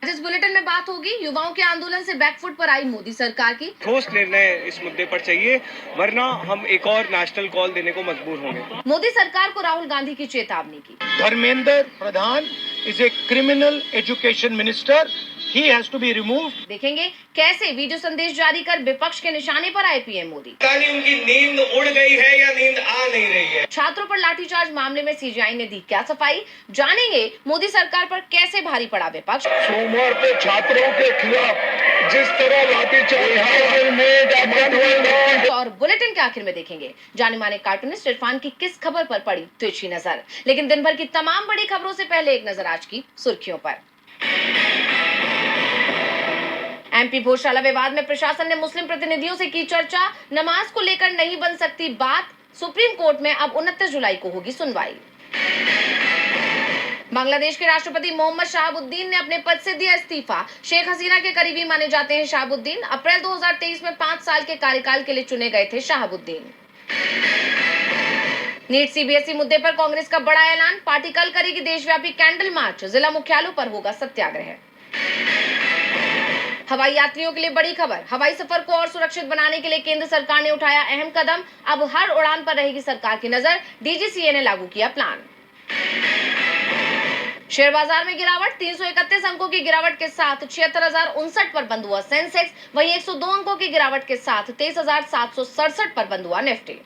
इस बुलेटिन में बात होगी युवाओं के आंदोलन से बैकफुट पर आई मोदी सरकार की। ठोस निर्णय इस मुद्दे पर चाहिए, वरना हम एक और नेशनल कॉल देने को मजबूर होंगे। मोदी सरकार को राहुल गांधी की चेतावनी की। Dharmendra Pradhan is a criminal education minister, he has to be removed। देखेंगे कैसे वीडियो संदेश जारी कर विपक्ष के निशाने पर आए पीएम मोदी। उनकी नींद उड़ गई है या नींद आ नहीं रही है। छात्रों पर लाठीचार्ज मामले में सीजीआई ने दी क्या सफाई, जानेंगे मोदी सरकार पर कैसे भारी पड़ा विपक्ष। सोमवार को छात्रों के खिलाफ जिस तरह लाठीचार्ज और बुलेटिन के आखिर में देखेंगे जाने माने कार्टूनिस्ट इरफान की किस खबर पर पड़ी तिरछी नजर। लेकिन दिन भर की तमाम बड़ी खबरों से पहले एक नजर आज की सुर्खियों पर। एमपी भोजशाला विवाद में प्रशासन ने मुस्लिम प्रतिनिधियों से की चर्चा, नमाज को लेकर नहीं बन सकती बात। सुप्रीम कोर्ट में अब 29 जुलाई को होगी सुनवाई। बांग्लादेश के राष्ट्रपति मोहम्मद शहाबुद्दीन ने अपने पद से दिया इस्तीफा। शेख हसीना के करीबी माने जाते हैं शहाबुद्दीन। अप्रैल 2023 में 5 साल के कार्यकाल के लिए चुने गए थे शहाबुद्दीन। नीट सीबीएसई मुद्दे पर कांग्रेस का बड़ा ऐलान, पार्टी कल करेगी देशव्यापी कैंडल मार्च, जिला मुख्यालयों पर होगा सत्याग्रह। हवाई यात्रियों के लिए बड़ी खबर, हवाई सफर को और सुरक्षित बनाने के लिए केंद्र सरकार ने उठाया अहम कदम। अब हर उड़ान पर रहेगी सरकार की नजर, डीजीसीए ने लागू किया प्लान। शेयर बाजार में गिरावट, 331 अंकों की गिरावट के साथ 76,059 पर बंद हुआ सेंसेक्स। वहीं 102 अंकों की गिरावट के साथ 23,767 पर बंद हुआ निफ्टी।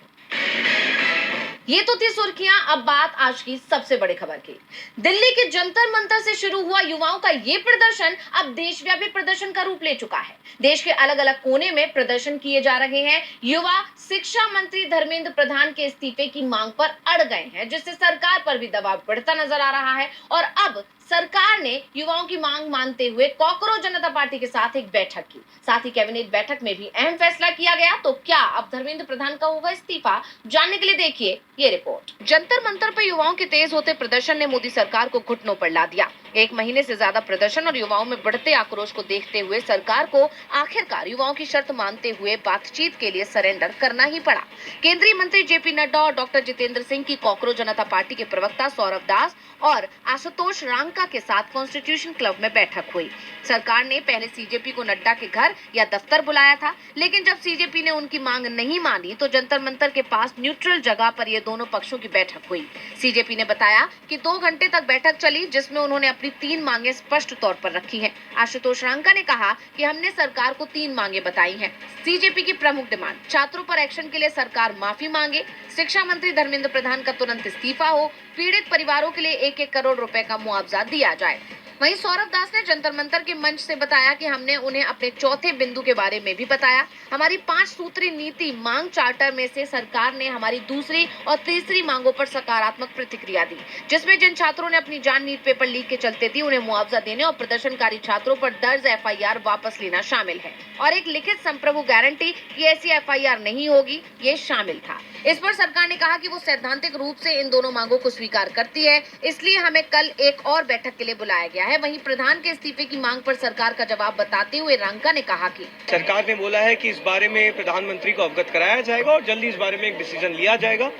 ये तो थी सुर्खियां, अब बात आज की सबसे बड़ी खबर की। दिल्ली के जंतर मंतर से शुरू हुआ युवाओं का ये प्रदर्शन अब देशव्यापी प्रदर्शन का रूप ले चुका है। देश के अलग अलग कोने में प्रदर्शन किए जा रहे हैं। युवा शिक्षा मंत्री धर्मेंद्र प्रधान के इस्तीफे की मांग पर अड़ गए हैं, जिससे सरकार पर भी दबाव बढ़ता नजर आ रहा है। और अब सरकार ने युवाओं की मांग मानते हुए कॉकरोच जनता पार्टी के साथ एक बैठक की। साथ ही कैबिनेट बैठक में भी अहम फैसला किया गया। तो क्या अब धर्मेंद्र प्रधान का होगा इस्तीफा, जानने के लिए देखिए ये रिपोर्ट। जंतर मंतर पर युवाओं के तेज होते प्रदर्शन ने मोदी सरकार को घुटनों पर ला दिया। 1 महीने से ज्यादा प्रदर्शन और युवाओं में बढ़ते आक्रोश को देखते हुए सरकार को आखिरकार युवाओं की शर्त मानते हुए बातचीत के लिए सरेंडर करना ही पड़ा। केंद्रीय मंत्री जेपी नड्डा और डॉक्टर जितेंद्र सिंह की कॉकरोच जनता पार्टी के प्रवक्ता सौरभ दास और आशुतोष रांका के साथ कॉन्स्टिट्यूशन क्लब में बैठक हुई। सरकार ने पहले सीजेपी को नड्डा के घर या दफ्तर बुलाया था, लेकिन जब सीजेपी ने उनकी मांग नहीं मानी तो जंतर मंतर के पास न्यूट्रल जगह पर ये दोनों पक्षों की बैठक हुई। सीजेपी ने बताया कि 2 घंटे तक बैठक चली, जिसमें उन्होंने अपनी 3 मांगे स्पष्ट तौर पर रखी हैं। आशुतोष रांका ने कहा कि हमने सरकार को 3 मांगे बताई हैं। सीजेपी की प्रमुख डिमांड, छात्रों पर एक्शन के लिए सरकार माफी मांगे, शिक्षा मंत्री धर्मेंद्र प्रधान का तुरंत इस्तीफा हो, पीड़ित परिवारों के लिए 1-1 करोड़ रुपए का मुआवजा दिया जाए। वहीं सौरभ दास ने जंतर मंतर के मंच से बताया कि हमने उन्हें अपने चौथे बिंदु के बारे में भी बताया। हमारी 5 सूत्री नीति मांग चार्टर में से सरकार ने हमारी दूसरी और तीसरी मांगों पर सकारात्मक प्रतिक्रिया दी, जिसमें जिन छात्रों ने अपनी जान नीट पेपर लीक के चलते दी उन्हें मुआवजा देने और प्रदर्शनकारी छात्रों पर दर्ज एफआईआर वापस लेना शामिल है और एक लिखित संप्रभु गारंटी कि ऐसी एफआईआर नहीं होगी, ये शामिल था। इस पर सरकार ने कहा कि वो सैद्धांतिक रूप से इन दोनों मांगों को स्वीकार करती है, इसलिए हमें कल एक और बैठक के लिए बुलाया गया है। वहीं प्रधान के इस्तीफे की मांग पर सरकार का जवाब बताते हुए रांका ने कहा कि सरकार ने बोला है कि इस बारे में प्रधानमंत्री को अवगत कराया जाएगा और जल्दी इस बारे में एक डिसीजन लिया जाएगा।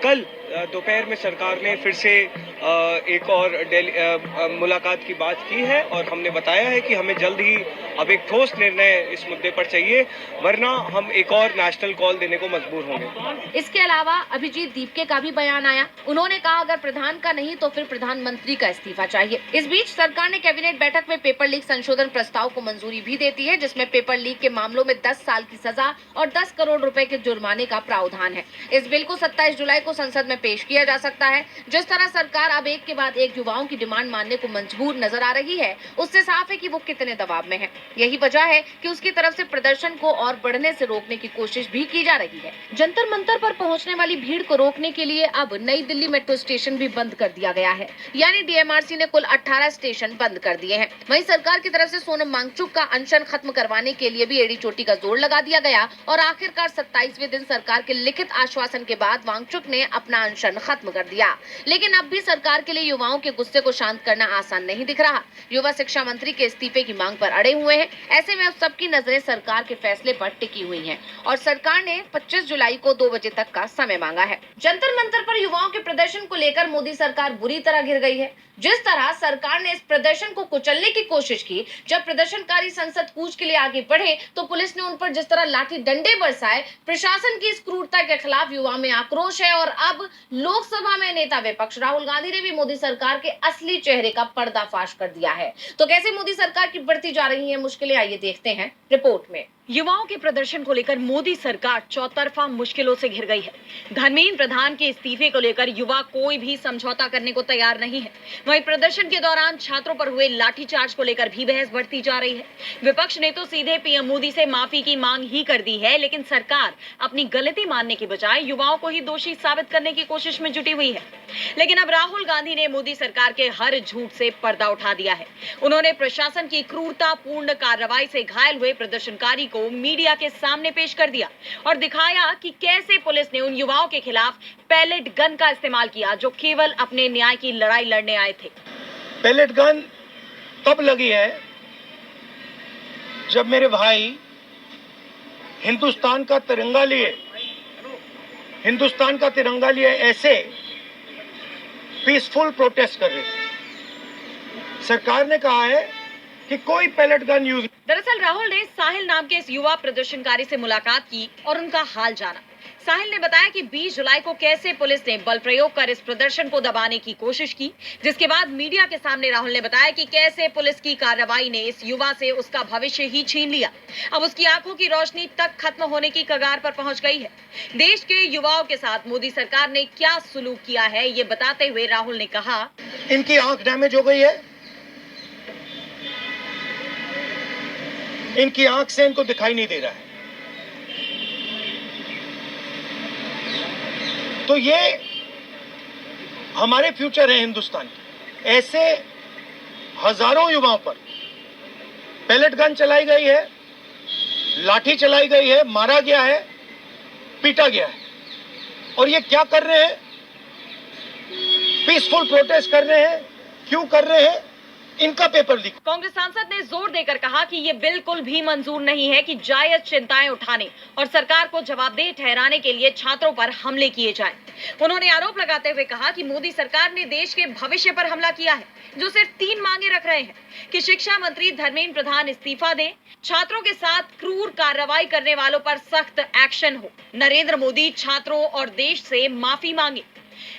कल दोपहर में सरकार ने फिर से एक और मुलाकात की बात की है और हमने बताया है कि हमें जल्द ही अब एक ठोस निर्णय इस मुद्दे पर चाहिए, वरना हम एक और नेशनल कॉल देने को मजबूर होंगे। इसके अलावा अभिजीत दीपके का भी बयान आया। उन्होंने कहा अगर प्रधान का नहीं तो फिर प्रधानमंत्री का इस्तीफा चाहिए। इस बीच सरकार ने कैबिनेट बैठक में पेपर लीक संशोधन प्रस्ताव को मंजूरी भी देती है, जिसमें पेपर लीक के मामलों में 10 साल की सजा और 10 करोड़ रुपए के जुर्माने का प्रावधान है। इस बिल को 27 जुलाई को संसद में पेश किया जा सकता है। जिस तरह सरकार अब एक के बाद एक युवाओं की डिमांड मानने को मजबूर नजर आ रही है, उससे साफ है कि वो कितने दबाव में है। यही वजह है कि उसकी तरफ से प्रदर्शन को और बढ़ने से रोकने की कोशिश भी की जा रही है। जंतर मंतर पर पहुंचने वाली भीड़ को रोकने के लिए अब नई दिल्ली मेट्रो स्टेशन भी बंद कर दिया गया है, यानी डीएमआरसी ने कुल 18 स्टेशन बंद कर दिए हैं। वहीं सरकार की तरफ से सोनम वांगचुक का अनशन खत्म करवाने के लिए भी एड़ी चोटी का जोर लगा दिया गया और आखिरकार 27वें दिन सरकार के लिखित आश्वासन के बाद वांगचुक ने अपना अनशन खत्म कर दिया। लेकिन अब भी सरकार के लिए युवाओं के गुस्से को शांत करना आसान नहीं दिख रहा। युवा शिक्षा मंत्री के इस्तीफे की मांग पर अड़े हुए हैं। ऐसे में अब सबकी नजरें सरकार के फैसले पर टिकी हुई हैं और सरकार ने 25 जुलाई को 2 बजे तक का समय मांगा है। जंतर मंतर पर युवाओं के प्रदर्शन को लेकर मोदी सरकार बुरी तरह घिर गई है। जिस तरह सरकार ने इस प्रदर्शन को कुचलने की कोशिश की, जब प्रदर्शनकारी संसद कूच के लिए आगे बढ़े तो पुलिस ने उन पर जिस तरह लाठी डंडे बरसाए, प्रशासन की इस क्रूरता के खिलाफ युवाओं में आक्रोश है। और अब लोकसभा में नेता विपक्ष राहुल गांधी ने भी मोदी सरकार के असली चेहरे का पर्दाफाश कर दिया है। तो कैसे मोदी सरकार की बढ़ती जा रही है मुश्किलें, आइए देखते हैं रिपोर्ट में। युवाओं के प्रदर्शन को लेकर मोदी सरकार चौतरफा मुश्किलों से घिर गई है। धर्मेंद्र प्रधान के इस्तीफे को लेकर युवा कोई भी समझौता करने को तैयार नहीं है। वहीं प्रदर्शन के दौरान छात्रों पर हुए लाठीचार्ज को लेकर भी बहस बढ़ती जा रही है। विपक्ष ने तो सीधे पीएम मोदी से माफी की मांग ही कर दी है, लेकिन सरकार अपनी गलती मानने की बजाय युवाओं को ही दोषी साबित करने की कोशिश में जुटी हुई है। लेकिन अब राहुल गांधी ने मोदी सरकार के हर झूठ से पर्दा उठा दिया है। उन्होंने प्रशासन की क्रूरतापूर्ण कार्रवाई से घायल हुए प्रदर्शनकारी को मीडिया के सामने पेश कर दिया और दिखाया कि कैसे पुलिस ने उन युवाओं के खिलाफ पैलेट गन का इस्तेमाल किया जो केवल अपने न्याय की लड़ाई लड़ने आए थे। पैलेट गन तब लगी है जब मेरे भाई हिंदुस्तान का तिरंगा लिए ऐसे पीसफुल प्रोटेस्ट कर रहे थे। सरकार ने कहा है कि कोई पैलेट गन यूज। दरअसल राहुल ने साहिल नाम के इस युवा प्रदर्शनकारी से मुलाकात की और उनका हाल जाना। साहिल ने बताया कि 20 जुलाई को कैसे पुलिस ने बल प्रयोग कर इस प्रदर्शन को दबाने की कोशिश की, जिसके बाद मीडिया के सामने राहुल ने बताया कि कैसे पुलिस की कार्रवाई ने इस युवा से उसका भविष्य ही छीन लिया। अब उसकी आंखों की रोशनी तक खत्म होने की कगार पर पहुंच गई है। देश के युवाओं के साथ मोदी सरकार ने क्या सुलूक किया है, ये बताते हुए राहुल ने कहा, इनकी आंख डैमेज हो गई है, इनकी आंख से इनको दिखाई नहीं दे रहा है। तो ये हमारे फ्यूचर है हिंदुस्तान के। ऐसे हजारों युवाओं पर पैलेट गन चलाई गई है, लाठी चलाई गई है, मारा गया है, पीटा गया है। और ये क्या कर रहे हैं? पीसफुल प्रोटेस्ट कर रहे हैं। क्यों कर रहे हैं? इनका पेपर लीक। कांग्रेस सांसद ने जोर देकर कहा कि ये बिल्कुल भी मंजूर नहीं है कि जायज चिंताएं उठाने और सरकार को जवाबदेह ठहराने के लिए छात्रों पर हमले किए जाएं। उन्होंने आरोप लगाते हुए कहा कि मोदी सरकार ने देश के भविष्य पर हमला किया है, जो सिर्फ 3 मांगे रख रहे हैं कि शिक्षा मंत्री धर्मेंद्र प्रधान इस्तीफा दें, छात्रों के साथ क्रूर कार्रवाई करने वालों पर सख्त एक्शन हो, नरेंद्र मोदी छात्रों और देश से माफी मांगे।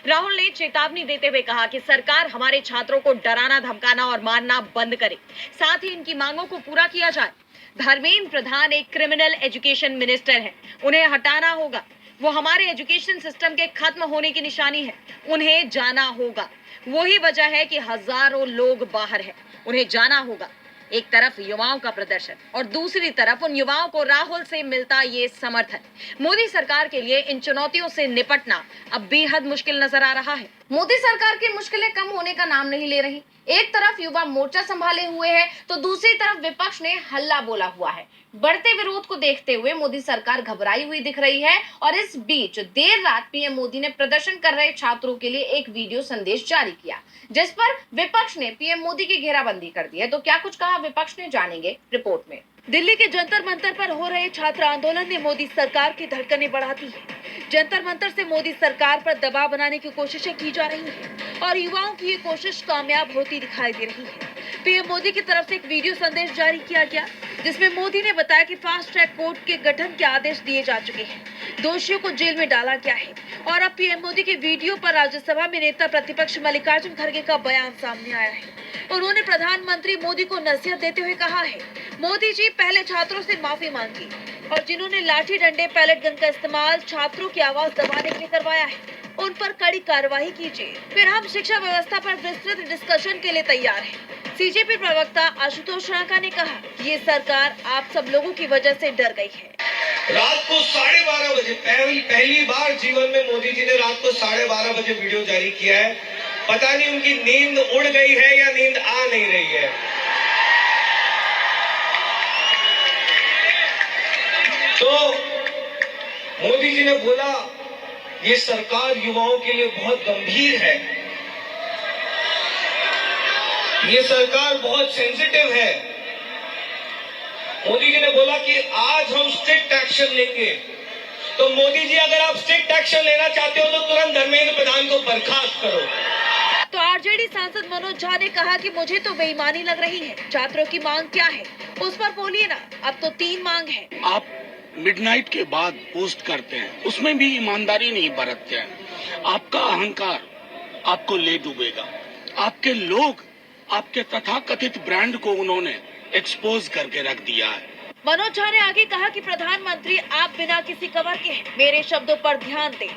राहुल ने चेतावनी देते हुए कहा कि सरकार हमारे छात्रों को डराना, धमकाना और मारना बंद करे, साथ ही इनकी मांगों को पूरा किया जाए। धर्मेंद्र प्रधान एक क्रिमिनल एजुकेशन मिनिस्टर हैं, उन्हें हटाना होगा। वो हमारे एजुकेशन सिस्टम के खत्म होने की निशानी है, उन्हें जाना होगा। वही वजह है कि हजारों लोग बाहर हैं, उन्हें जाना होगा। एक तरफ युवाओं का प्रदर्शन और दूसरी तरफ उन युवाओं को राहुल से मिलता ये समर्थन। मोदी सरकार के लिए इन चुनौतियों से निपटना अब बेहद मुश्किल नजर आ रहा है। मोदी सरकार की मुश्किलें कम होने का नाम नहीं ले रही। एक तरफ युवा मोर्चा संभाले हुए है तो दूसरी तरफ विपक्ष ने हल्ला बोला हुआ है। बढ़ते विरोध को देखते हुए मोदी सरकार घबराई हुई दिख रही है। और इस बीच देर रात पीएम मोदी ने प्रदर्शन कर रहे छात्रों के लिए एक वीडियो संदेश जारी किया, जिस पर विपक्ष ने पीएम मोदी की घेराबंदी कर दी है। तो क्या कुछ कहा विपक्ष ने, जानेंगे रिपोर्ट में। दिल्ली के जंतर मंतर पर हो रहे छात्र आंदोलन ने मोदी सरकार की धड़कनें बढ़ाती है। जंतर मंतर से मोदी सरकार पर दबाव बनाने की कोशिशें की जा रही हैं और युवाओं की ये कोशिश कामयाब होती दिखाई दे रही है। पीएम मोदी की तरफ से एक वीडियो संदेश जारी किया गया, जिसमें मोदी ने बताया कि फास्ट ट्रैक कोर्ट के गठन के आदेश दिए जा चुके हैं, दोषियों को जेल में डाला गया है। और अब पीएम मोदी के वीडियो पर राज्यसभा में नेता प्रतिपक्ष मल्लिकार्जुन खड़गे का बयान सामने आया है। उन्होंने प्रधानमंत्री मोदी को नसीहत देते हुए कहा है, मोदी जी पहले छात्रों से माफी मांगी और जिन्होंने लाठी डंडे, पैलेट गन का इस्तेमाल छात्रों की आवाज दबाने के लिए करवाया है, उन पर कड़ी कार्रवाई कीजिए। फिर हम शिक्षा व्यवस्था पर विस्तृत डिस्कशन के लिए तैयार हैं। सीजेपी प्रवक्ता आशुतोष राणा ने कहा, ये सरकार आप सब लोगों की वजह से डर गई है। रात को 12:30 बजे पहली बार जीवन में मोदी जी ने रात को 12:30 बजे वीडियो जारी किया है। पता नहीं उनकी नींद उड़ गई है या नींद आ नहीं रही है। तो मोदी जी ने बोला, ये सरकार युवाओं के लिए बहुत गंभीर है, ये सरकार बहुत सेंसिटिव है। मोदी जी ने बोला कि आज हम स्ट्रिक्ट एक्शन लेंगे। तो मोदी जी, अगर आप स्ट्रिक्ट एक्शन लेना चाहते हो तो तुरंत धर्मेंद्र प्रधान को बर्खास्त करो। तो आरजेडी सांसद मनोज झा ने कहा कि मुझे तो बेईमानी लग रही है, छात्रों की मांग क्या है उस पर बोलिए ना, अब तो 3 मांग है। आप मिडनाइट के बाद पोस्ट करते हैं, उसमें भी ईमानदारी नहीं बरतते हैं। आपका अहंकार आपको ले डूबेगा। आपके लोग आपके तथाकथित ब्रांड को उन्होंने एक्सपोज करके रख दिया है। मनोज झा ने आगे कहा कि प्रधानमंत्री आप बिना किसी कवर के हैं, मेरे शब्दों पर ध्यान दें।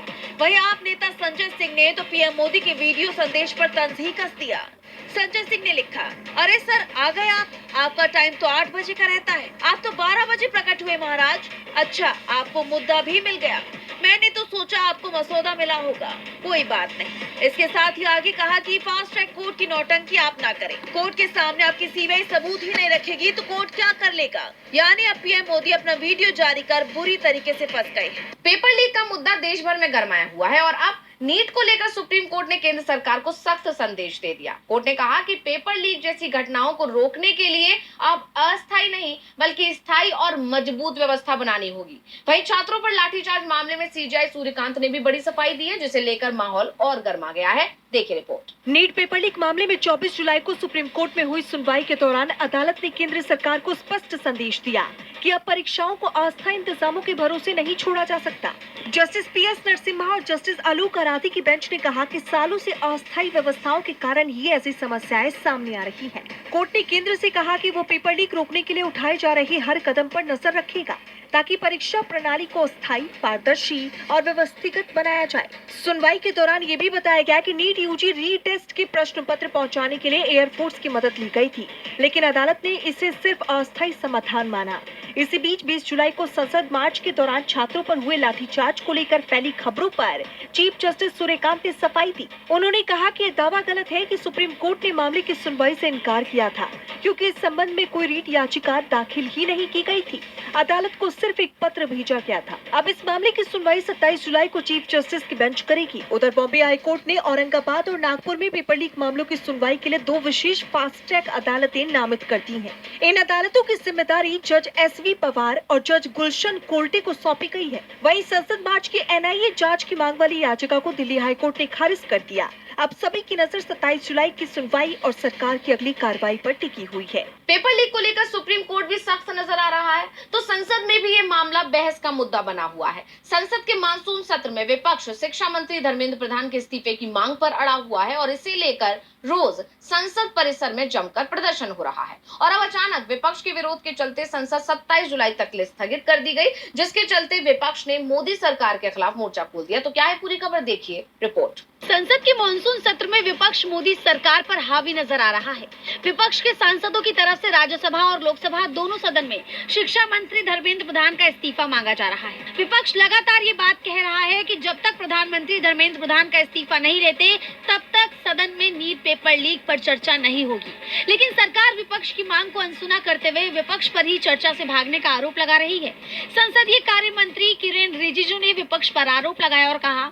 वहीं आप नेता संजय सिंह ने तो पीएम मोदी के वीडियो संदेश पर तंज ही कस दिया। संजय सिंह ने लिखा, अरे सर आ गए आप, आपका टाइम तो 8 बजे का रहता है, आप तो 12 बजे प्रकट हुए महाराज। अच्छा, आपको मुद्दा भी मिल गया, मैंने तो सोचा आपको मसौदा मिला होगा, कोई बात नहीं। इसके साथ ही आगे कहा कि फास्ट ट्रैक कोर्ट की नौटंकी आप ना करें, कोर्ट के सामने आपकी सीबीआई सबूत ही नहीं रखेगी तो कोर्ट क्या कर लेगा। यानी अब पीएम मोदी अपना वीडियो जारी कर बुरी तरीके से फंस गए। पेपर लीक का मुद्दा देश भर में गरमाया हुआ है और अब नीट को लेकर सुप्रीम कोर्ट ने केंद्र सरकार को सख्त संदेश दे दिया। कोर्ट ने कहा कि पेपर लीक जैसी घटनाओं को रोकने के लिए अब अस्थायी नहीं बल्कि स्थायी और मजबूत व्यवस्था बनानी होगी। वहीं छात्रों पर लाठीचार्ज मामले में सीजेआई सूर्यकांत ने भी बड़ी सफाई दी है, जिसे लेकर माहौल और गर्मा गया है। देखिए रिपोर्ट। नीट पेपर लीक मामले में 24 जुलाई को सुप्रीम कोर्ट में हुई सुनवाई के दौरान अदालत ने केंद्र सरकार को स्पष्ट संदेश दिया कि अब परीक्षाओं को अस्थायी इंतजामों के भरोसे नहीं छोड़ा जा सकता। जस्टिस पीएस नरसिम्हा और जस्टिस आलोक आराधी की बेंच ने कहा कि सालों से अस्थायी व्यवस्थाओं के कारण ही ऐसी समस्याएं सामने आ रही हैं। कोर्ट ने केंद्र से कहा कि वो पेपर लीक रोकने के लिए उठाए जा रहे हर कदम पर नजर रखेगा ताकि परीक्षा प्रणाली को स्थायी, पारदर्शी और व्यवस्थित बनाया जाए। सुनवाई के दौरान ये भी बताया गया कि नीट यूजी रीटेस्ट के प्रश्न पत्र पहुंचाने के लिए एयरफोर्स की मदद ली गई थी, लेकिन अदालत ने इसे सिर्फ अस्थायी समाधान माना। इसी बीच 20 जुलाई को संसद मार्च के दौरान छात्रों पर हुए लाठीचार्ज को लेकर फैली खबरों पर चीफ जस्टिस सूर्यकांत ने सफाई दी। उन्होंने कहा कि यह दावा गलत है कि सुप्रीम कोर्ट ने मामले की सुनवाई से इनकार किया था, क्योंकि इस संबंध में कोई रीट याचिका दाखिल ही नहीं की गई थी। अदालत को सिर्फ एक पत्र भेजा गया था। अब इस मामले की सुनवाई 27 जुलाई को चीफ जस्टिस की बेंच करेगी। उधर बॉम्बे हाई कोर्ट ने औरंगाबाद और नागपुर में पेपर लीक मामलों की सुनवाई के लिए 2 विशेष फास्ट ट्रैक अदालतें नामित कर दी हैं। इन अदालतों की जिम्मेदारी जज एसवी पवार और जज गुलशन कोल्टे को सौंपी गई है। वहीं संसद मार्च की एनआईए जांच की मांग वाली याचिका को दिल्ली हाई कोर्ट ने खारिज कर दिया। अब सभी की नजर 27 जुलाई की सुनवाई और सरकार की अगली कार्रवाई पर टिकी हुई है। पेपर लीक को लेकर सुप्रीम कोर्ट भी सख्त नजर आ रहा है, तो संसद में भी ये मामला बहस का मुद्दा बना हुआ है। संसद के मानसून सत्र में विपक्ष शिक्षा मंत्री धर्मेंद्र प्रधान के इस्तीफे की मांग पर अड़ा हुआ है और इसे लेकर रोज संसद परिसर में जमकर प्रदर्शन हो रहा है। और अब अचानक विपक्ष के विरोध के चलते संसद 27 जुलाई तक के लिए स्थगित कर दी गई, जिसके चलते विपक्ष ने मोदी सरकार के खिलाफ मोर्चा खोल दिया। तो क्या है पूरी खबर, देखिए रिपोर्ट। संसद के मानसून सत्र में विपक्ष मोदी सरकार पर हावी नजर आ रहा है। विपक्ष के सांसदों की तरफ से राज्यसभा और लोकसभा दोनों सदन में शिक्षा मंत्री धर्मेंद्र प्रधान का इस्तीफा मांगा जा रहा है। विपक्ष लगातार ये बात कह रहा है कि जब तक प्रधानमंत्री धर्मेंद्र प्रधान का इस्तीफा नहीं लेते तब तक सदन में नीट पेपर लीक पर चर्चा नहीं होगी। लेकिन सरकार विपक्ष की मांग को अनसुना करते हुए विपक्ष पर ही चर्चा से भागने का आरोप लगा रही है। संसदीय कार्य मंत्री किरेन रिजिजू ने विपक्ष पर आरोप लगाया और कहा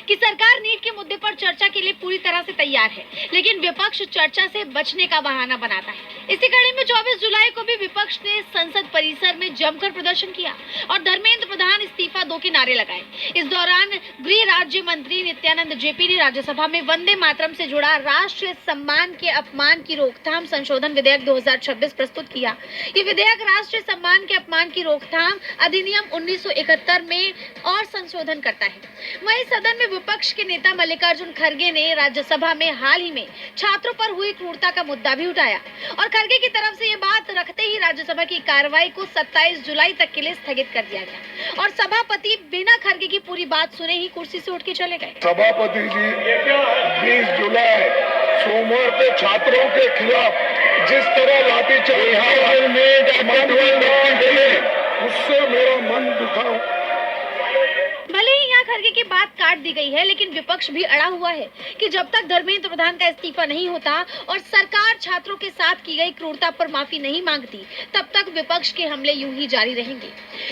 कि सरकार नीट के मुद्दे पर चर्चा के लिए पूरी तरह से तैयार है, लेकिन विपक्ष चर्चा से बचने का बहाना बनाता है। इसी कड़ी में 24 जुलाई को भी विपक्ष ने संसद परिसर में जमकर प्रदर्शन किया और धर्मेंद्र प्रधान इस्तीफा दो के नारे लगाए। इस दौरान गृह राज्य मंत्री नित्यानंद जेपी ने राज्यसभा में वंदे मातरम से जुड़ा राष्ट्रीय सम्मान के अपमान की रोकथाम संशोधन विधेयक 2026 प्रस्तुत किया। ये विधेयक राष्ट्रीय सम्मान के अपमान की रोकथाम अधिनियम 1971 में और संशोधन करता है। वहीं सदन में विपक्ष के नेता मल्लिकार्जुन खड़गे ने राज्यसभा में हाल ही में छात्रों पर हुई क्रूरता का मुद्दा भी उठाया और खड़गे की तरफ से ये बात रखते ही राज्यसभा की कार्रवाई को 27 जुलाई तक के लिए स्थगित कर दिया गया और सभापति बिना खड़गे की पूरी बात सुने ही कुर्सी से उठ के चले गए। सभापति जी 20 जुलाई सोमवार को छात्रों के खिलाफ जिस तरह लाठीचार्ज उससे मेरा मन दुखा। भले ही यहाँ खड़गे की बात काट दी गई है, लेकिन विपक्ष भी अड़ा हुआ है कि जब तक धर्मेंद्र प्रधान का इस्तीफा नहीं होता और सरकार छात्रों के साथ की गई क्रूरता पर माफी नहीं मांगती, तब तक विपक्ष के हमले यूं ही जारी रहेंगे।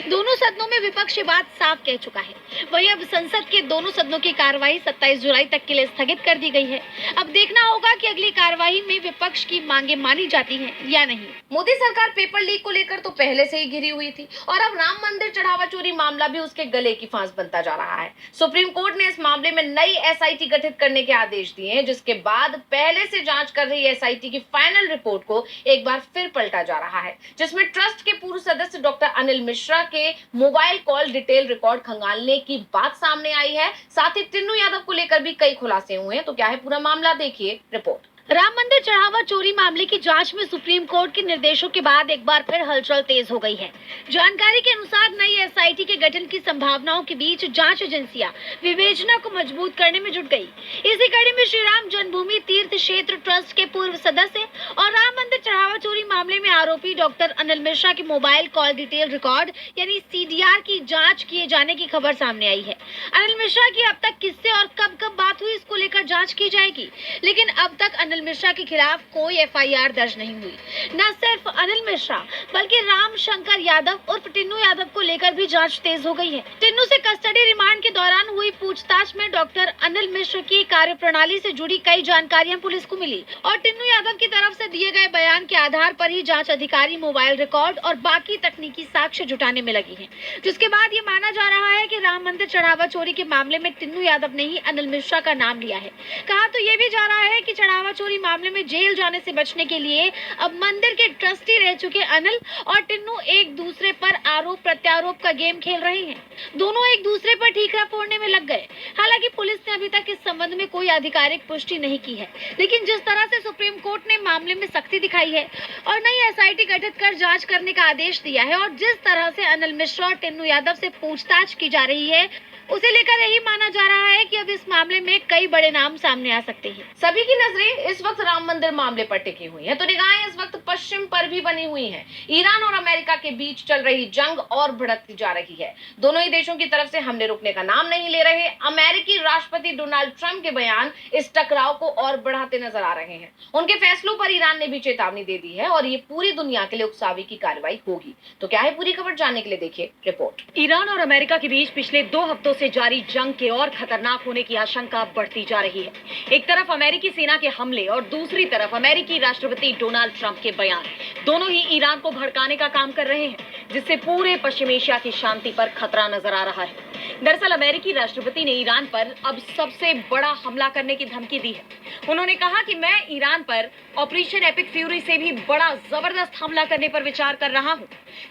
दोनों सदनों में विपक्ष ये बात साफ कह चुका है। वहीं अब संसद के दोनों सदनों की कार्रवाई 27 जुलाई तक के लिए स्थगित कर दी गई है। अब देखना होगा कि अगली कार्रवाई में विपक्ष की मांगे मानी जाती है या नहीं। मोदी सरकार पेपर लीक को लेकर तो पहले से ही घिरी हुई थी और अब राम मंदिर चढ़ावा चोरी मामला भी उसके गले की फांस बनता जा रहा है। सुप्रीम कोर्ट कोर्ट ने इस मामले में नई एसआईटी गठित करने के आदेश दिए हैं, जिसके बाद पहले से जांच कर रही एसआईटी की फाइनल रिपोर्ट को एक बार फिर पलटा जा रहा है, जिसमें ट्रस्ट के पूर्व सदस्य डॉक्टर अनिल मिश्रा के मोबाइल कॉल डिटेल रिकॉर्ड खंगालने की बात सामने आई है। साथ ही टिन्नू यादव को लेकर भी कई खुलासे हुए हैं। तो क्या है पूरा मामला, देखिए रिपोर्ट। राम मंदिर चढ़ावा चोरी मामले की जांच में सुप्रीम कोर्ट के निर्देशों के बाद एक बार फिर हलचल तेज हो गई है। जानकारी के अनुसार नई एसआईटी के गठन की संभावनाओं के बीच जांच एजेंसियां विवेचना को मजबूत करने में जुट गई। इसी कड़ी में श्री राम जन्मभूमि तीर्थ क्षेत्र ट्रस्ट के पूर्व सदस्य और राम मंदिर चढ़ावा चोरी मामले में आरोपी डॉक्टर अनिल मिश्रा के मोबाइल कॉल डिटेल रिकॉर्ड यानी सीडीआर की जाँच किए जाने की खबर सामने आई है। अनिल मिश्रा की अब तक किससे और कब कब बात हुई, इसको लेकर जाँच की जाएगी, लेकिन अब तक अनिल मिश्रा के खिलाफ कोई एफआईआर दर्ज नहीं हुई। न सिर्फ अनिल मिश्रा बल्कि राम शंकर यादव उर्फ टिन्नू यादव को लेकर भी जांच तेज हो गई है। टिन्नू से कस्टडी रिमांड के दौरान हुई पूछताछ में डॉक्टर अनिल मिश्र की कार्यप्रणाली से जुड़ी कई जानकारियां पुलिस को मिली और टिन्नू यादव की तरफ से दिए गए बयान के आधार पर ही जांच अधिकारी मोबाइल रिकॉर्ड और बाकी तकनीकी साक्ष्य जुटाने में लगी है, जिसके बाद ये माना जा रहा है कि राम मंदिर चढ़ावा चोरी के मामले में टिन्नू यादव ने ही अनिल मिश्रा का नाम लिया है। कहा तो ये भी जा रहा है कि चढ़ावा चोरी मामले में जेल जाने से बचने के लिए अब मंदिर के ट्रस्टी रह चुके अनिल और टिन्नू एक दूसरे पर आरोप प्रत्यारोप का गेम खेल रहे हैं। दोनों एक दूसरे पर ठीकरा फोड़ने में लग गए। हालांकि पुलिस ने अभी तक इस संबंध में कोई आधिकारिक पुष्टि नहीं की है, लेकिन जिस तरह से सुप्रीम कोर्ट ने मामले में सख्ती दिखाई है और नई एसआईटी गठित कर जांच करने का आदेश दिया है और जिस तरह से अनिल मिश्रा और टिन्नू यादव से पूछताछ की जा रही है, उसे लेकर यही माना जा रहा है कि अब इस मामले में कई बड़े नाम सामने आ सकते हैं। सभी की नजरें इस वक्त राम मंदिर मामले पर टिकी हुई हैं, तो निगाहें इस वक्त पश्चिम पर भी बनी हुई हैं। ईरान और अमेरिका के बीच चल रही जंग और बढ़ती जा रही है। दोनों ही देशों की तरफ से हमले रुकने का नाम नहीं ले रहे। अमेरिकी राष्ट्रपति डोनाल्ड ट्रंप के बयान इस टकराव को और बढ़ाते नजर आ रहे हैं। उनके फैसलों पर ईरान ने भी चेतावनी दे दी है और ये पूरी दुनिया के लिए उकसावे की कार्रवाई होगी। तो क्या है पूरी खबर जानने के लिए देखिए रिपोर्ट। ईरान और अमेरिका के बीच पिछले 2 हफ्तों से जारी जंग के और खतरनाक होने की आशंका बढ़ती जा रही है। एक तरफ अमेरिकी सेना के हमले और दूसरी तरफ अमेरिकी राष्ट्रपति डोनाल्ड ट्रंप के बयान, दोनों ही ईरान को भड़काने का काम कर रहे हैं, जिससे पूरे पश्चिम एशिया की शांति पर खतरा नजर आ रहा है। दरअसल अमेरिकी राष्ट्रपति ने ईरान पर अब सबसे बड़ा हमला करने की धमकी दी है। उन्होंने कहा कि मैं ईरान पर ऑपरेशन एपिक फ्यूरी से भी बड़ा जबरदस्त हमला करने पर विचार कर रहा हूं।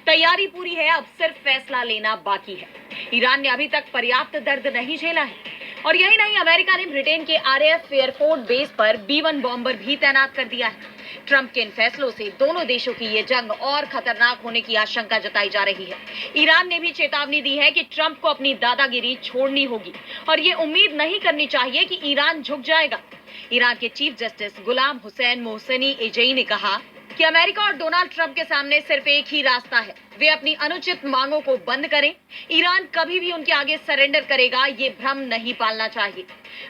तैयारी पूरी है, अब सिर्फ फैसला लेना बाकी है। ईरान ने अभी तक पर्याप्त दर्द नहीं झेला है। और यही नहीं, अमेरिका ने ब्रिटेन के RAF एयरफोर्स बेस पर B-1 बॉम्बर भी तैनात कर दिया है। ट्रंप के इन फैसलों से दोनों देशों की ये जंग और खतरनाक होने की आशंका जताई जा रही है। ईरान ने भी चेतावनी दी है कि ट्रंप को अपनी दादागिरी छोड़नी होगी और ये उम्मीद नहीं करनी चाहिए कि ईरान झुक जाएगा। ईरान के chief justice Ghulam Hossein Mohseni Ejei ने कहा कि अमेरिका और डोनाल्ड ट्रंप के सामने सिर्फ एक ही रास्ता है, वे अपनी अनुचित मांगों को बंद करें। ईरान कभी भी उनके आगे सरेंडर करेगा, ये भ्रम नहीं पालना चाहिए।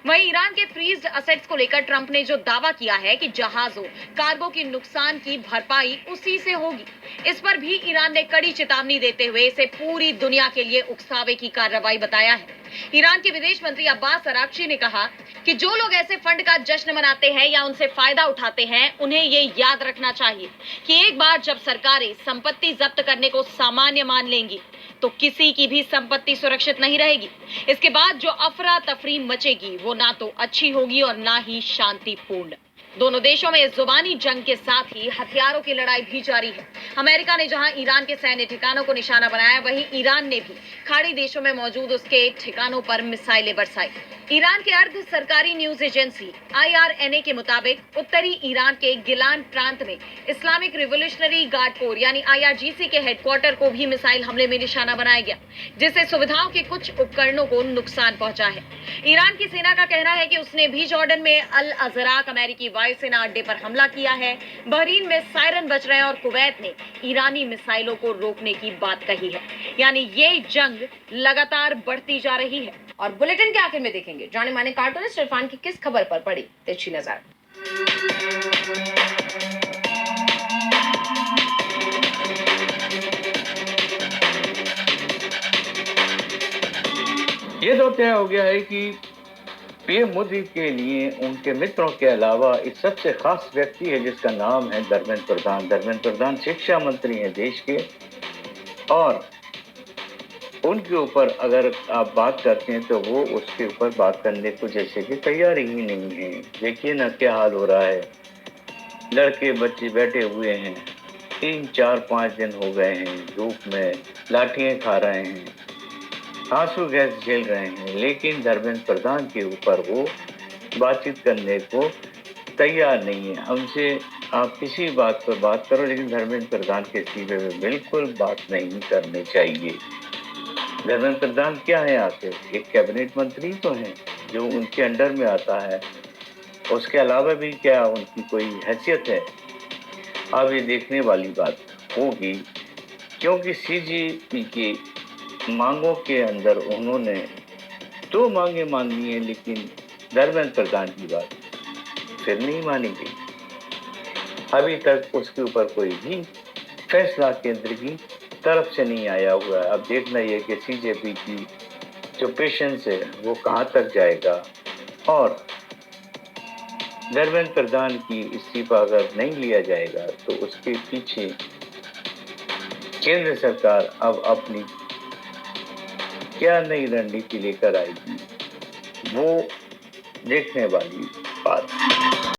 वहीं ईरान के फ्रीज्ड असेट्स को लेकर ट्रंप ने जो दावा किया है कि जहाजों कार्गो की नुकसान की भरपाई उसी से होगी, इस पर भी ईरान ने कड़ी चेतावनी देते हुए इसे पूरी दुनिया के लिए उकसावे की कार्रवाई बताया है। ईरान के विदेश मंत्री अब्बास अराक्ची ने कहा कि जो लोग ऐसे फंड का जश्न मनाते हैं या उनसे फायदा उठाते हैं, उन्हें ये याद रखना चाहिए कि एक बार जब सरकारें संपत्ति जब्त करने को सामान्य मान लेंगी तो किसी की भी संपत्ति सुरक्षित नहीं रहेगी। इसके बाद जो अफरा तफरी मचेगी वो ना तो अच्छी होगी और ना ही शांतिपूर्ण। दोनों देशों में इस जुबानी जंग के साथ ही हथियारों की लड़ाई भी जारी है। अमेरिका ने जहां ईरान के सैन्य ठिकानों को निशाना बनाया, वहीं ईरान ने भी खाड़ी देशों में मौजूद उसके ठिकानों पर मिसाइलें बरसाई। ईरान के अर्ध सरकारी न्यूज एजेंसी IRNA के मुताबिक उत्तरी ईरान के गिलान प्रांत में इस्लामिक रिवोल्यूशनरी गार्ड कोर यानी IRGC के हेडक्वार्टर को भी मिसाइल हमले में निशाना बनाया गया, जिससे सुविधाओं के कुछ उपकरणों को नुकसान पहुंचा है। ईरान की सेना का कहना है कि उसने भी जॉर्डन में अल अजराक अमेरिकी वायुसेना अड्डे पर हमला किया है। बहरीन में सायरन बज रहे हैं और कुवैत ने ईरानी मिसाइलों को रोकने की बात कही है। यानी ये जंग लगातार बढ़ती जा रही है। और बुलेटिन के आखिर में देखेंगे जाने माने कार्टूनिस्ट इरफान की किस खबर पर पड़ी तिरछी नजर। ये तो तय हो गया है कि पीएम मोदी के लिए उनके मित्रों के अलावा एक सबसे खास व्यक्ति है जिसका नाम है धर्मेंद्र प्रधान। धर्मेंद्र प्रधान शिक्षा मंत्री हैं देश के और उनके ऊपर अगर आप बात करते हैं तो वो उसके ऊपर बात करने को जैसे कि तैयार ही नहीं है। देखिए ना क्या हाल हो रहा है, लड़के बच्चे बैठे हुए हैं, 3-4-5 दिन हो गए हैं, धूप में लाठियाँ खा रहे हैं, आंसू गैस झेल रहे हैं, लेकिन धर्मेंद्र प्रधान के ऊपर वो बातचीत करने को तैयार नहीं है। हमसे आप किसी बात पर बात करो, लेकिन धर्मेंद्र प्रधान के इस्तीफे में बिल्कुल बात नहीं करनी चाहिए। धर्मेंद्र प्रधान क्या है आखिर? एक कैबिनेट मंत्री तो हैं जो उनके अंडर में आता है, उसके अलावा भी क्या उनकी कोई हैसियत है? अब ये देखने वाली बात होगी, क्योंकि सीजेपी की मांगों के अंदर उन्होंने 2 मांगे मांगी हैं, लेकिन धर्मेंद्र प्रधान की बात फिर नहीं मानी गई। अभी तक उसके ऊपर कोई भी फैसला केंद्र की तरफ से नहीं आया हुआ है। अब देखना ये कि सीजेपी की जो पेशेंस है वो कहाँ तक जाएगा, और धर्मेंद्र प्रधान की इस्तीफा अगर नहीं लिया जाएगा तो उसके पीछे केंद्र सरकार अब अपनी क्या नई रणनीति लेकर आएगी, वो देखने वाली बात है।